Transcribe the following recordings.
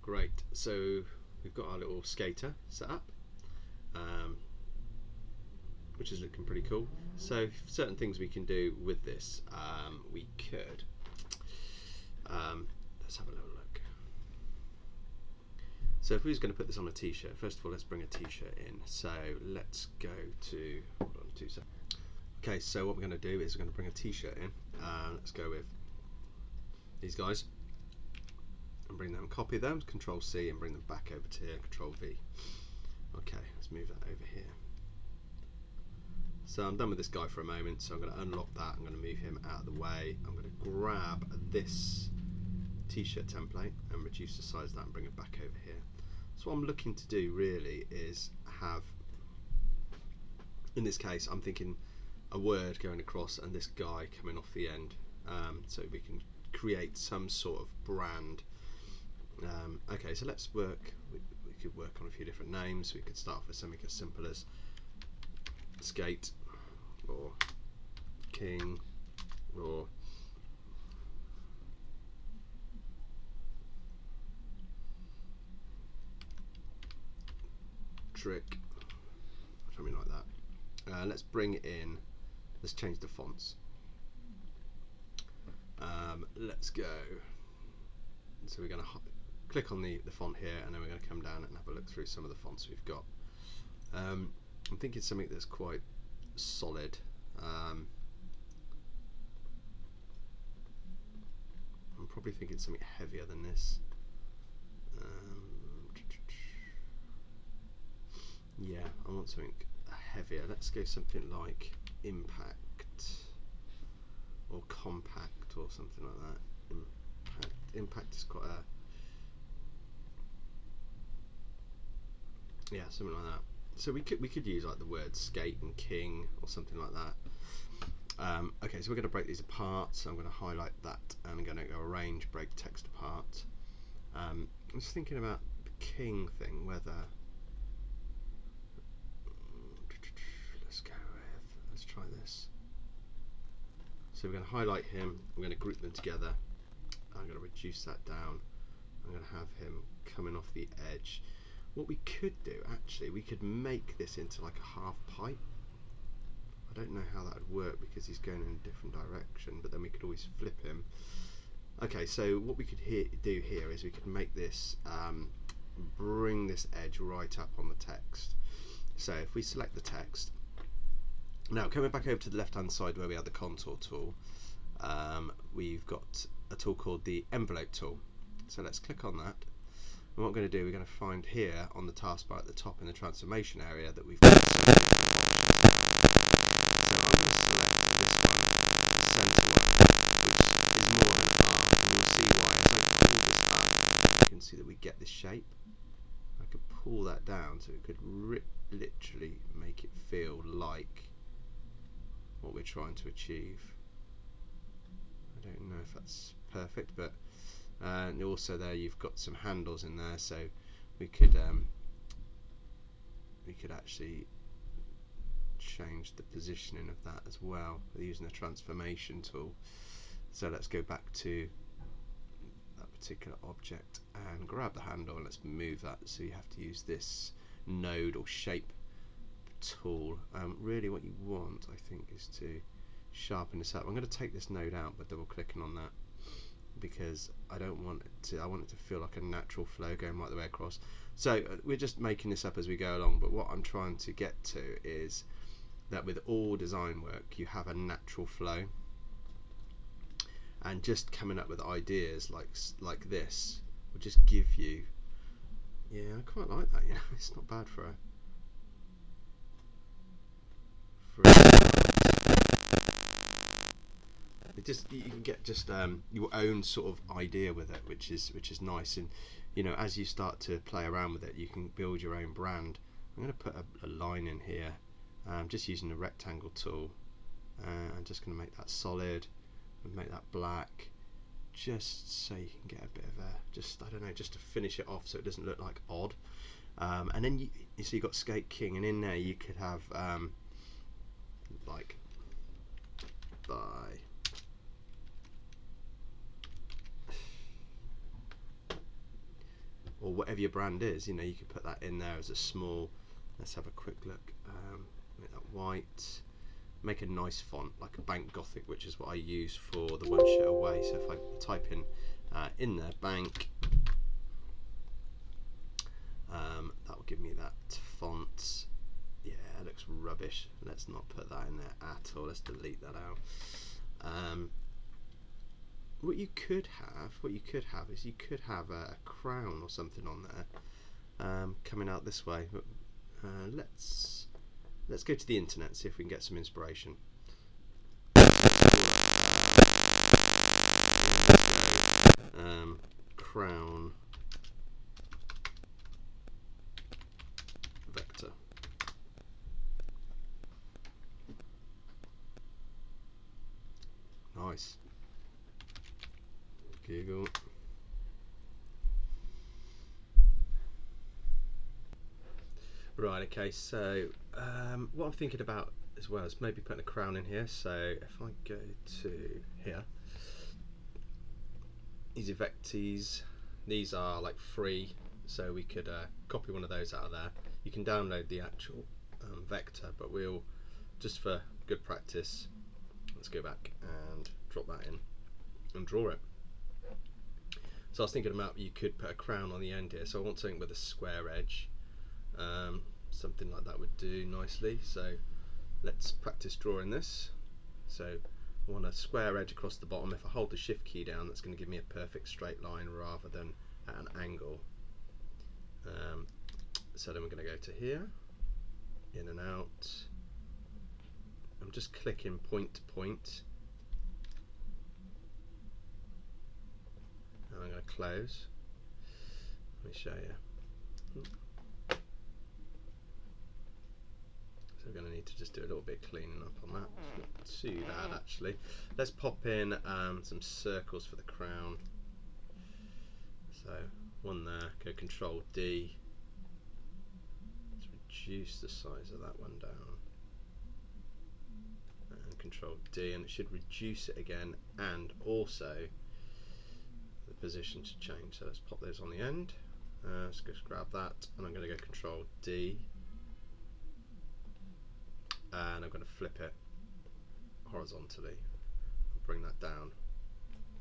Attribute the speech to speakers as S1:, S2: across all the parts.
S1: Great, so we've got our little skater set up, which is looking pretty cool. So certain things we can do with this, we could, let's have a little look. So if we was going to put this on a t-shirt, first of all let's bring a t-shirt in. So let's go to, hold on 2 seconds. Okay, so what we're going to do is we're going to bring a t-shirt in. Let's go with these guys and bring them, copy them, Control C, and bring them back over to here, Control V. Okay, let's move that over here. So I'm done with this guy for a moment, so I'm going to unlock that, I'm going to move him out of the way, I'm going to grab this t-shirt template and reduce the size of that and bring it back over here. So what I'm looking to do really is have, in this case I'm thinking a word going across and this guy coming off the end, so we can create some sort of brand. Okay, so let's work, we could work on a few different names. We could start with something as simple as skate or king or trick, something like that. Let's bring in, let's change the fonts. Let's go, so we're going to click on the font here, and then we're going to come down and have a look through some of the fonts we've got. I'm thinking something that's quite solid. I'm probably thinking something heavier than this. Yeah, I want something heavier. Let's go something like impact or compact or something like that. Impact is quite a, yeah, something like that. So we could use like the word skate and king or something like that. Okay, so we're going to break these apart. So I'm going to highlight that and I'm going to go arrange, break text apart. I'm just thinking about the king thing, whether, let's try this. So we're going to highlight him, we're going to group them together, I'm going to reduce that down, I'm going to have him coming off the edge. What we could do, actually, we could make this into like a half pipe. I don't know how that would work because he's going in a different direction, but then we could always flip him. Okay, so what we could do here is we could make this, bring this edge right up on the text. So if we select the text, now coming back over to the left hand side where we have the contour tool, we've got a tool called the envelope tool. So let's click on that. And what we're going to do, we're going to find here on the taskbar at the top in the transformation area that we've got some options. So I'm going to select this one, the centre one, which is more than half, and you'll see why. As I pull this up, you can see that we get this shape. I could pull that down so it could literally make it feel like what we're trying to achieve. I don't know if that's perfect, but and also there you've got some handles in there, so we could actually change the positioning of that as well using the transformation tool. So let's go back to that particular object and grab the handle and let's move that. So you have to use this node or shape tool. Really what you want, I think, is to sharpen this up. I'm going to take this node out by double clicking on that because I don't want it to, I want it to feel like a natural flow going right the way across. So we're just making this up as we go along, but what I'm trying to get to is that with all design work you have a natural flow, and just coming up with ideas like this will just give you, yeah, I quite like that, you know, it's not bad for a you can get just your own sort of idea with it, which is nice. And you know, as you start to play around with it, you can build your own brand. I'm going to put a line in here, just using the rectangle tool. I'm just going to make that solid and make that black, just so you can get a bit of a, just, I don't know, just to finish it off so it doesn't look like odd. And then you see you've got Skate King, and in there you could have like by or whatever your brand is, you know, you could put that in there as a small. Let's have a quick look. Make that white. Make a nice font like a Bank Gothic, which is what I use for the One Shirt Away. So if I type in there Bank, that will give me that font. Yeah, it looks rubbish. Let's not put that in there at all. Let's delete that out. What you could have is you could have a crown or something on there coming out this way. But let's go to the internet and see if we can get some inspiration. Crown vector. Nice. Google. Right, okay, so what I'm thinking about as well is maybe putting a crown in here. So if I go to here, Easy Vectors, these are like free, so we could copy one of those out of there. You can download the actual vector, but we'll, just for good practice, let's go back and drop that in and draw it. So I was thinking about, you could put a crown on the end here, so I want something with a square edge. Something like that would do nicely. So let's practice drawing this. So I want a square edge across the bottom. If I hold the shift key down, that's going to give me a perfect straight line rather than at an angle. So then we're going to go to here, in and out. I'm just clicking point to point, and I'm going to close. Let me show you. So we're going to need to just do a little bit of cleaning up on that. It's not too bad actually. Let's pop in some circles for the crown. So one there, go Control D. Let's reduce the size of that one down. And Control D, and it should reduce it again, and also the position should change. So let's pop those on the end. Let's just grab that, and I'm going to go Control D. And I'm going to flip it horizontally, bring that down,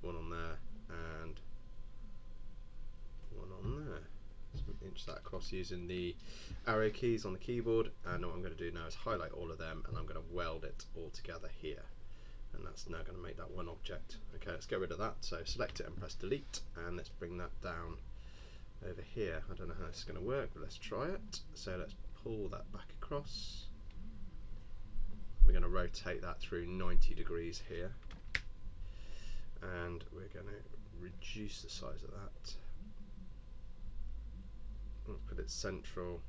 S1: one on there and one on there. So inch that across using the arrow keys on the keyboard, and what I'm going to do now is highlight all of them, and I'm going to weld it all together here, and that's now going to make that one object. Okay, let's get rid of that. So select it and press delete, and let's bring that down over here. I don't know how this is going to work, but let's try it. So let's pull that back across. We're going to rotate that through 90 degrees here, and we're going to reduce the size of that. Let's put it central,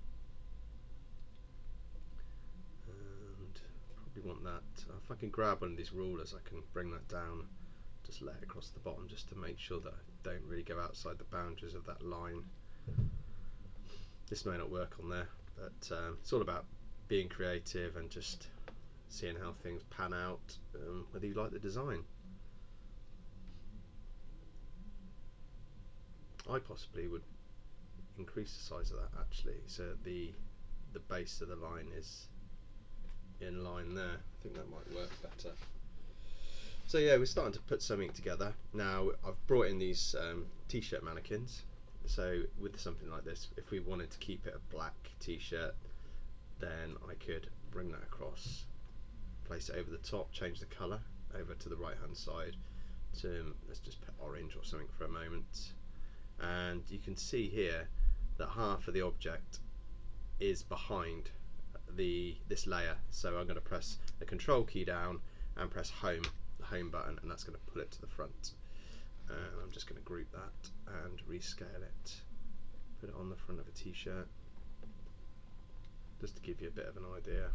S1: and probably want that. If I can grab one of these rulers, I can bring that down, just lay it across the bottom, just to make sure that I don't really go outside the boundaries of that line. This may not work on there, but it's all about being creative and just seeing how things pan out, whether you like the design. I possibly would increase the size of that actually, so the base of the line is in line there. I think that might work better. So yeah, we're starting to put something together. Now I've brought in these t-shirt mannequins, so with something like this, if we wanted to keep it a black t-shirt, then I could bring that across, place it over the top, change the colour over to the right hand side to, let's just put orange or something for a moment, and you can see here that half of the object is behind this layer. So I'm going to press the control key down and press home, the home button, and that's going to pull it to the front. And I'm just going to group that and rescale it, put it on the front of a t-shirt, just to give you a bit of an idea.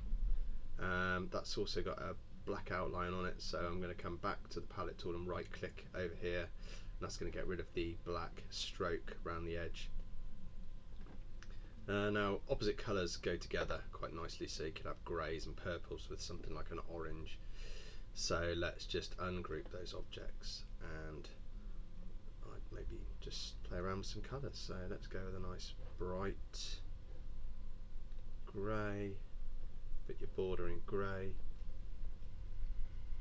S1: That's also got a black outline on it, so I'm going to come back to the palette tool and right click over here, and that's going to get rid of the black stroke around the edge. Now opposite colours go together quite nicely, so you could have greys and purples with something like an orange. So let's just ungroup those objects, and I'd maybe just play around with some colours. So let's go with a nice bright grey, put your border in grey.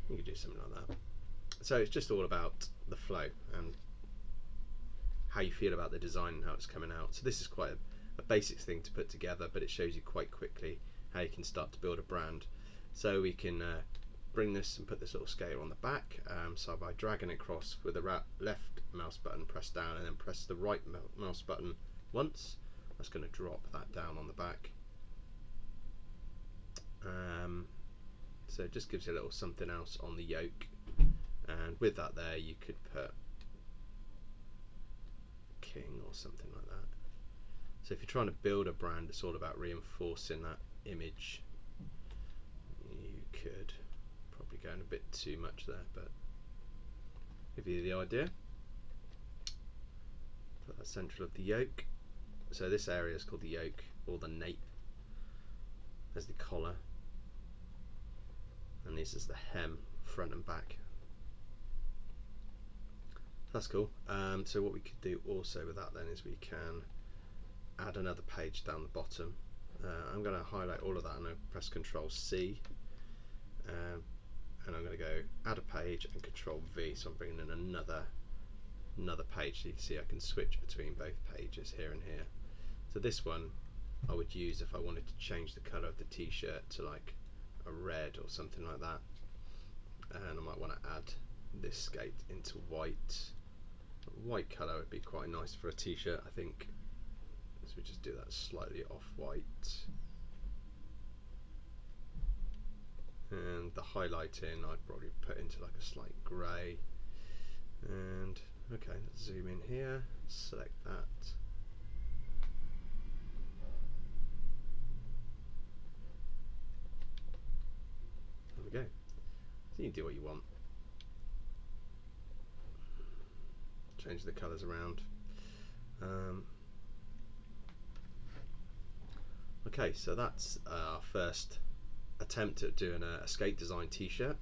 S1: You could do something like that. So it's just all about the flow and how you feel about the design and how it's coming out. So this is quite a basic thing to put together, but it shows you quite quickly how you can start to build a brand. So we can bring this and put this little scaler on the back. So by dragging it across with the left mouse button, press down, and then press the right mouse button once, that's going to drop that down on the back. So it just gives you a little something else on the yoke, and with that there you could put king or something like that. So if you're trying to build a brand, it's all about reinforcing that image. You could probably go in a bit too much there, but give you the idea. Put that central of the yoke. So this area is called the yoke, or the nape. There's the collar, and this is the hem, front and back. That's cool. So what we could do also with that then is we can add another page down the bottom. I'm going to highlight all of that and I'll press Control C, and I'm going to go add a page and Control V, so I'm bringing in another page, so you can see I can switch between both pages here and here. So this one I would use if I wanted to change the colour of the t-shirt to like a red or something like that, and I might want to add this skate into white. White colour would be quite nice for a t-shirt, I think. So we just do that slightly off-white, and the highlighting I'd probably put into like a slight grey. And okay, let's zoom in here, select that. There we go. So you can do what you want. Change the colours around. Okay, so that's our first attempt at doing a skate design t-shirt.